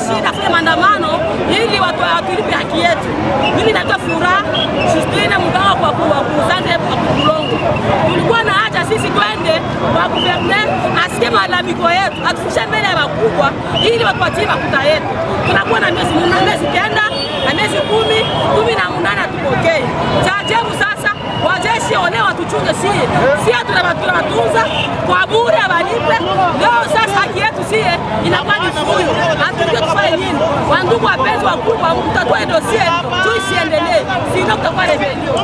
shida kwa maandamano ili watu watulipe haki yetu. Mimi naitwa Furaha Justine Mugao kwa kuzande kwa Kulongo. Tulikuwa na haja sisi twende kwa gouvernement asikie malalamiko yetu, atufikishe mbele ya wakubwa ili watupatie makuta yetu. Tunakuwa na miezi 9 na miezi 10 tupokee. Cha ajabu sasa wajeshi wale watuchunge sie tunabatunza kwa bure abalipe. Leo sasa haki yetu sie inakuwa ni fuyo. Hatujue tufanye nini. Wandugu wapenzi wakubwa mtatoe dossier tuisiendelee. Sio kutakuwa rebellion.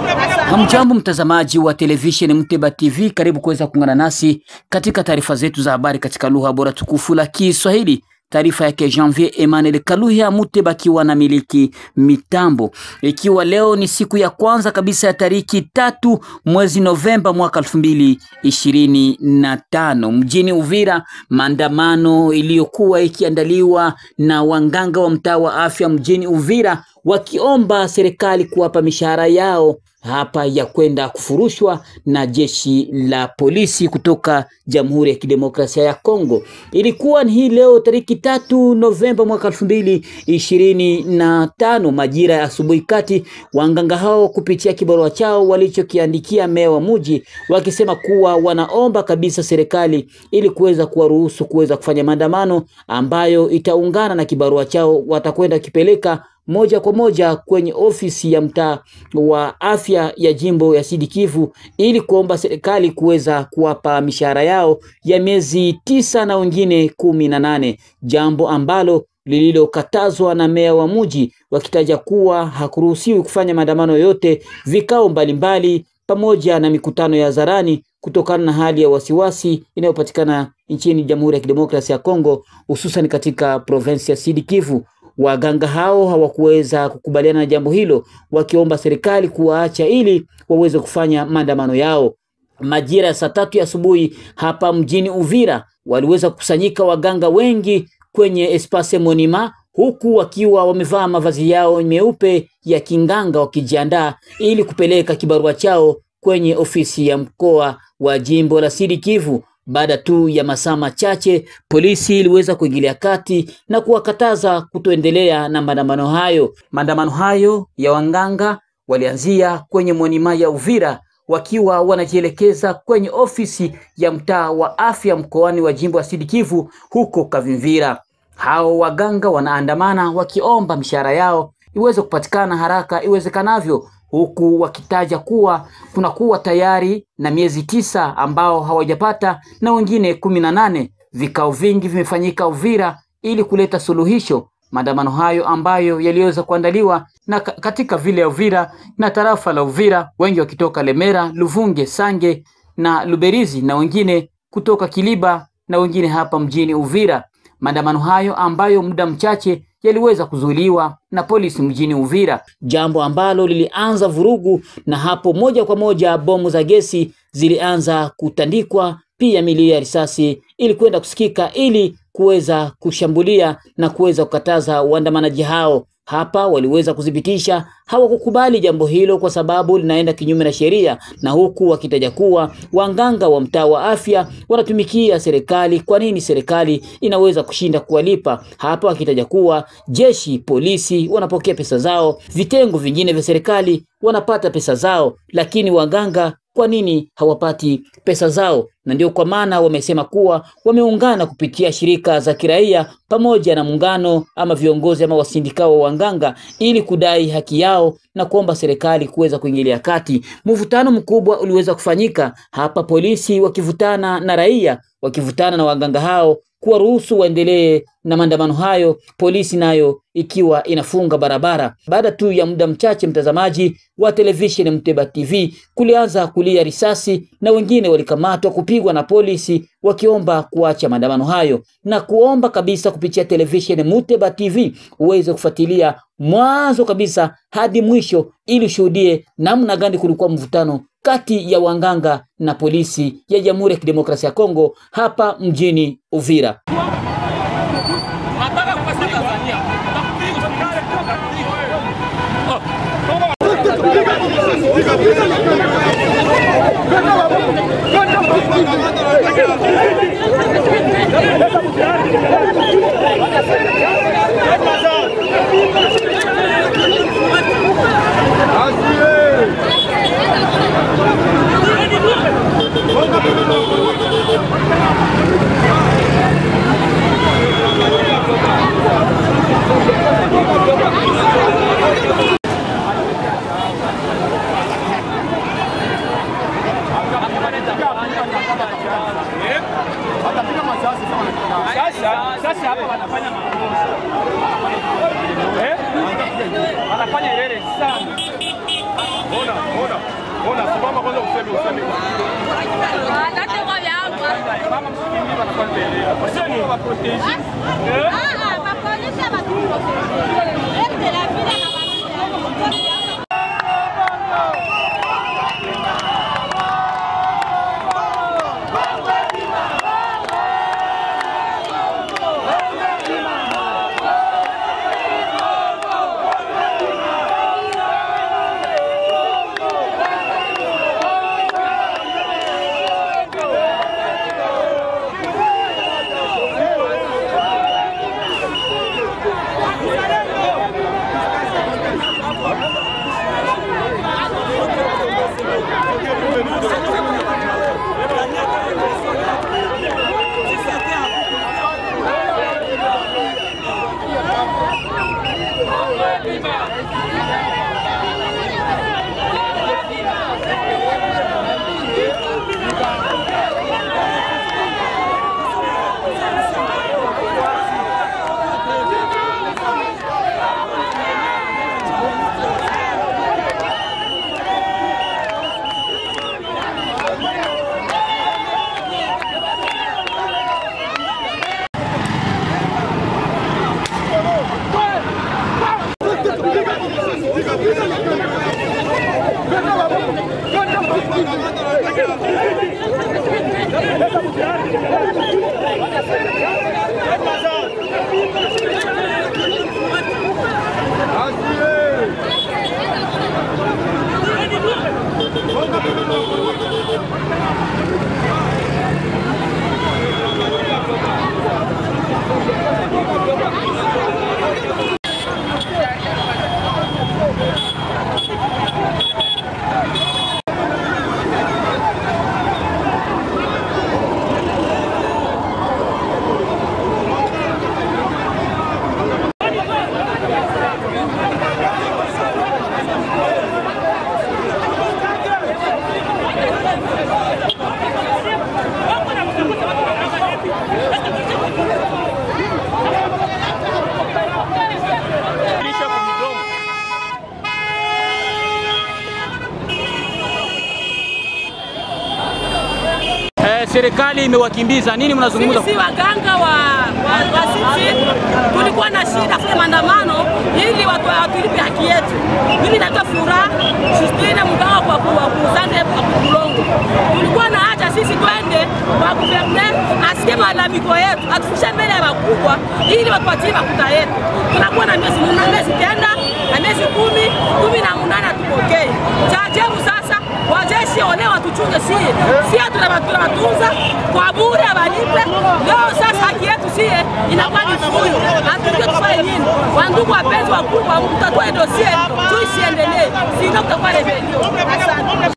Hamjambo mtazamaji wa television Muteba TV, karibu kuweza kuungana nasi katika taarifa zetu za habari katika lugha bora tukufu la Kiswahili. Taarifa yake Janvier Emmanuel Kaluhia Muteba kiwa na miliki mitambo. Ikiwa leo ni siku ya kwanza kabisa ya tariki 3 mwezi Novemba mwaka 2025 mjini Uvira, maandamano iliyokuwa ikiandaliwa na wanganga wa mtaa wa afya mjini Uvira wakiomba serikali kuwapa mishahara yao hapa ya kwenda kufurushwa na jeshi la polisi kutoka Jamhuri ya Kidemokrasia ya Kongo. Ilikuwa ni hii leo tariki 3 Novemba mwaka 2025 majira ya asubuhi kati, wanganga hao kupitia kibarua chao walichokiandikia meya wa mji wakisema kuwa wanaomba kabisa serikali ili kuweza kuwaruhusu kuweza kufanya maandamano ambayo itaungana na kibarua chao watakwenda kipeleka moja kwa moja kwenye ofisi ya mtaa wa afya ya jimbo ya Sud Kivu ili kuomba serikali kuweza kuwapa mishahara yao ya miezi 9 na wengine 18, jambo ambalo lililokatazwa na meya wa mji wakitaja kuwa hakuruhusiwi kufanya maandamano yote, vikao mbalimbali pamoja na mikutano ya hadharani kutokana na hali ya wasiwasi inayopatikana nchini Jamhuri ya Kidemokrasia ya Kongo, hususan katika province ya Sud Kivu. Waganga hao hawakuweza kukubaliana na jambo hilo, wakiomba serikali kuwaacha ili waweze kufanya maandamano yao. Majira ya saa 3 ya asubuhi hapa mjini Uvira waliweza kukusanyika waganga wengi kwenye Espace Monima, huku wakiwa wamevaa mavazi yao meupe ya kinganga wakijiandaa ili kupeleka kibarua chao kwenye ofisi ya mkoa wa jimbo la Sud Kivu. Baada tu ya masaa machache, polisi iliweza kuingilia kati na kuwakataza kutoendelea na maandamano hayo. Maandamano hayo ya wanganga walianzia kwenye Monima ya Uvira wakiwa wanajielekeza kwenye ofisi ya mtaa wa afya mkoani wa jimbo la Sud Kivu huko Kavimvira. Hao waganga wanaandamana wakiomba mishahara yao iweze kupatikana haraka iwezekanavyo, huku wakitaja kuwa kunakuwa tayari na miezi 9 ambao hawajapata na wengine 18. Vikao vingi vimefanyika Uvira ili kuleta suluhisho. Maandamano hayo ambayo yaliweza kuandaliwa na katika vile ya Uvira na tarafa la Uvira, wengi wakitoka Lemera, Luvunge, Sange na Luberizi na wengine kutoka Kiliba na wengine hapa mjini Uvira. Maandamano hayo ambayo muda mchache yaliweza kuzuiliwa na polisi mjini Uvira, jambo ambalo lilianza vurugu, na hapo moja kwa moja bomu za gesi zilianza kutandikwa, pia milio ya risasi ilikwenda kusikika ili kuweza kushambulia na kuweza kukataza waandamanaji hao. Hapa waliweza kudhibitisha hawakukubali jambo hilo kwa sababu linaenda kinyume na sheria, na huku wakitaja kuwa wanganga wa mtaa wa afya wanatumikia serikali. Kwa nini serikali inaweza kushinda kuwalipa? Hapa wakitaja kuwa jeshi, polisi wanapokea pesa zao, vitengo vingine vya serikali wanapata pesa zao, lakini waganga kwa nini hawapati pesa zao? Na ndio kwa maana wamesema kuwa wameungana kupitia shirika za kiraia pamoja na muungano ama viongozi ama wasindikao wa waganga ili kudai haki yao na kuomba serikali kuweza kuingilia kati. Mvutano mkubwa uliweza kufanyika hapa, polisi wakivutana na raia, wakivutana na waganga hao kuwaruhusu waendelee na maandamano hayo, polisi nayo ikiwa inafunga barabara. Baada tu ya muda mchache, mtazamaji wa television Muteba TV, kulianza kulia risasi na wengine walikamatwa kupigwa na polisi wakiomba kuacha maandamano hayo, na kuomba kabisa kupitia television Muteba TV uweze kufuatilia mwanzo kabisa hadi mwisho ili ushuhudie namna gani kulikuwa mvutano kati ya wanganga na polisi ya Jamhuri ya Kidemokrasia ya Kongo hapa mjini Uvira. Serikali imewakimbiza, nini mnazungumza? Sisi waganga wa sisi tulikuwa na shida kwa maandamano ili watu watulipe haki yetu. Mimi naitwa Furaha Justine, mganga kwa kuzande kwa Kulongo. Tulikuwa na haja sisi twende kwa gouvernement asikie malalamiko yetu, atufishe mbele ya wakubwa ili watupatie makuta yetu. Tunakuwa na miezi 8 tena na miezi 18 tupokee. Cha ajabu sasa wajeshi ole watuchunge sie tunabatunza kwa bure abalipe. Leo sasa haki yetu sie inakuwa ni fuyo. Hatujue tufanye nini. Wandugu wapenzi wakubwa, mtatue dossier tuisiendelee. Sina kutakuwa rebellion. Asante.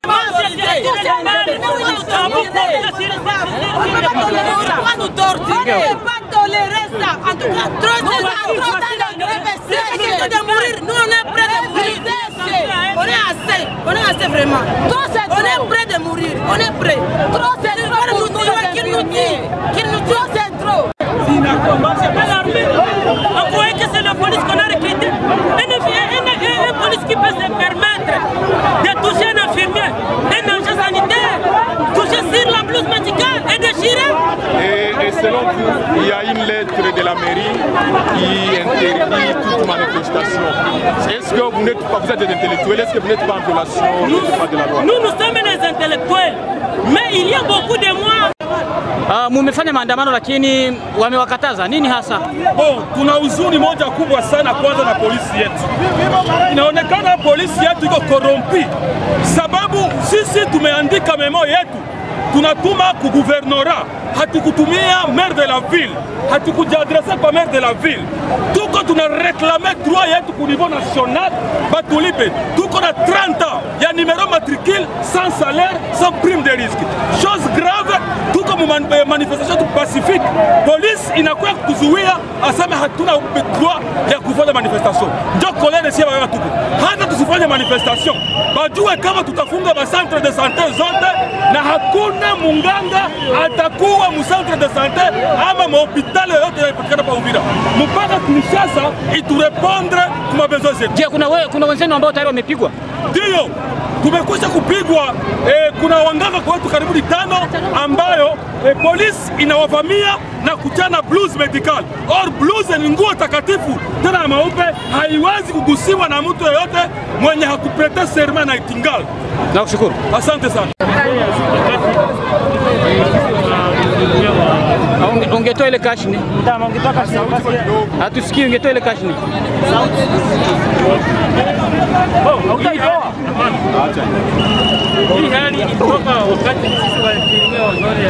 On est assez vraiment. On est prêt de mourir. On est prêt. Trop c'est trop. C'est trop. C'est pas l'armée. On croyait que c'est la police qu'on a recruté. Une police qui peut se permettre de toucher un infirmier, un agent sanitaire, toucher sur la blouse médicale et déchirer. Et selon vous, il y a une lettre de la mairie qui interdit toute manifestation. Est-ce que vous êtes des intellectuels? Est-ce que vous n'êtes pas en violation de la loi? Nous sommes des intellectuels, mais il y a beaucoup de mois. Mumefanya maandamano lakini wamewakataza nini hasa? Tuna huzuni moja kubwa sana kwanza na polisi yetu. Inaonekana polisi yetu iko korompi, sababu sisi tumeandika memo yetu, tunatuma ku gouvernorat, hatukutumia maire de la ville, hatukujiadresse kwa maire de la ville. Tuko tunareklame droit yetu ku niveau national, batulipe. Tuko na 30 ans ya numéro matricule sans salaire, sans prime de risque. Chose grave, tuko mu manifestation pacifique. Police inakuwa kuzuia aseme hatuna droit ya kufanya manifestation. Ndio kolene sio wao tuko. Hata tusifanye manifestation, bajue kama tutafunga ba centre de santé zote na hakuna munganga atakuwa mu centre de santé ama mu hospitali yote yanapatikana pa Uvira. Mpaka Kinshasa iturepondre kwa besoin zetu. Je, kuna wenzenu ambao tayari wamepigwa? Ndio tumekwisha kupigwa. Kuna wanganga kwetu karibu 5 ambayo polisi inawavamia na kuchana blues medical. Or blues ni nguo takatifu tena ya maupe, haiwezi kugusiwa na mtu yeyote mwenye hakuprete serma na itingal. Nakushukuru. Asante sana. Ungetoa ile cash ni? Ndio, ungetoa cash basi. Hatusikii, ungetoa ile cash ni? Hautaitoa. Acha. Hii hali ilitoka wakati sisi wategemea wazuri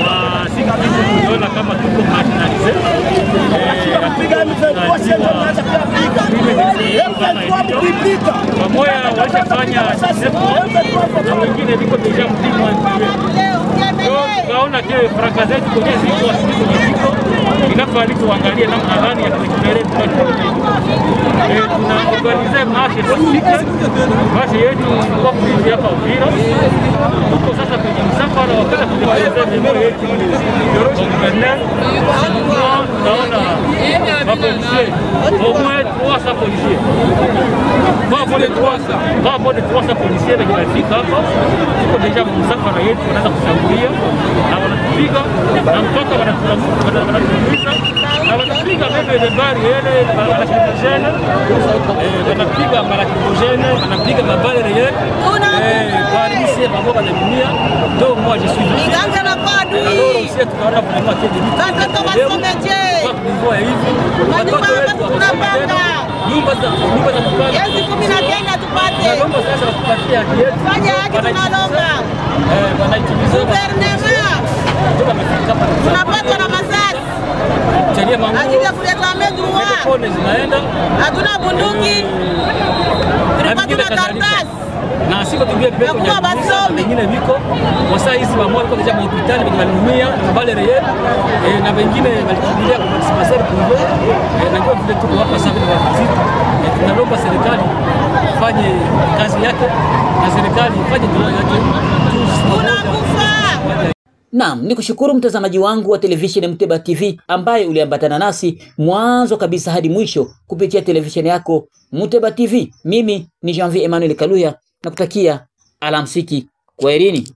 wa sika tuliona kama tuko marginalize. Pamoja washafanya na wengine viko deja mpima. Tunaona kile fraka zetu kwenye ziko inafaa tuangalie namna gani ya kurejelea tunaorganize marche pacifique. Marche yetu kwa kuingia hapa Uvira. Tuko sasa kwenye msafara wa kwenda kutekeleza mambo yetu gouverneur. Tunaona mapolisi au moins 300 policiers. Pas de 300 policiers wenye wanafika hapa. Tuko deja msafara yetu wanaanza kushambulia na wanatupiga na mpaka wanatuumiza na wanapiga mbele ya barriere wanashikana wanapiga malakimogene wanapiga mabale reyel polisi ambao wanamia. Donc moi je suis ici. Alors aussi tunaona vraiment que des watoto wasomeje kwa hivi watoto wetu tunapanga nyumba za kupanga Yezi 19 tupate. Naomba sasa tupatie haki yetu. Fanya haki tunalomba. Wanaitimiza gouvernement. Tunapatwa na masasi. Chalia manguo. Ajili ya kureklame droit. Telefoni zinaenda. Hatuna bunduki. Tunapatwa na karatasi. Na siko tubie pepo ya basome. Wengine viko kwa saa hizi wamoja kwa deja hospitali wenye waliumia na bale reyel na wengine walikimbilia kwa dispensaire privé na ndio vile tuko hapa sasa kwa visite. Tunalomba serikali fanye kazi yake na serikali ifanye droit yake. Tunakufa. Naam, nikushukuru mtazamaji wangu wa televisheni Muteba TV ambaye uliambatana nasi mwanzo kabisa hadi mwisho kupitia televisheni yako Muteba TV. Mimi ni Janvier Emmanuel Kaluya na kutakia alamsiki. Kwaherini.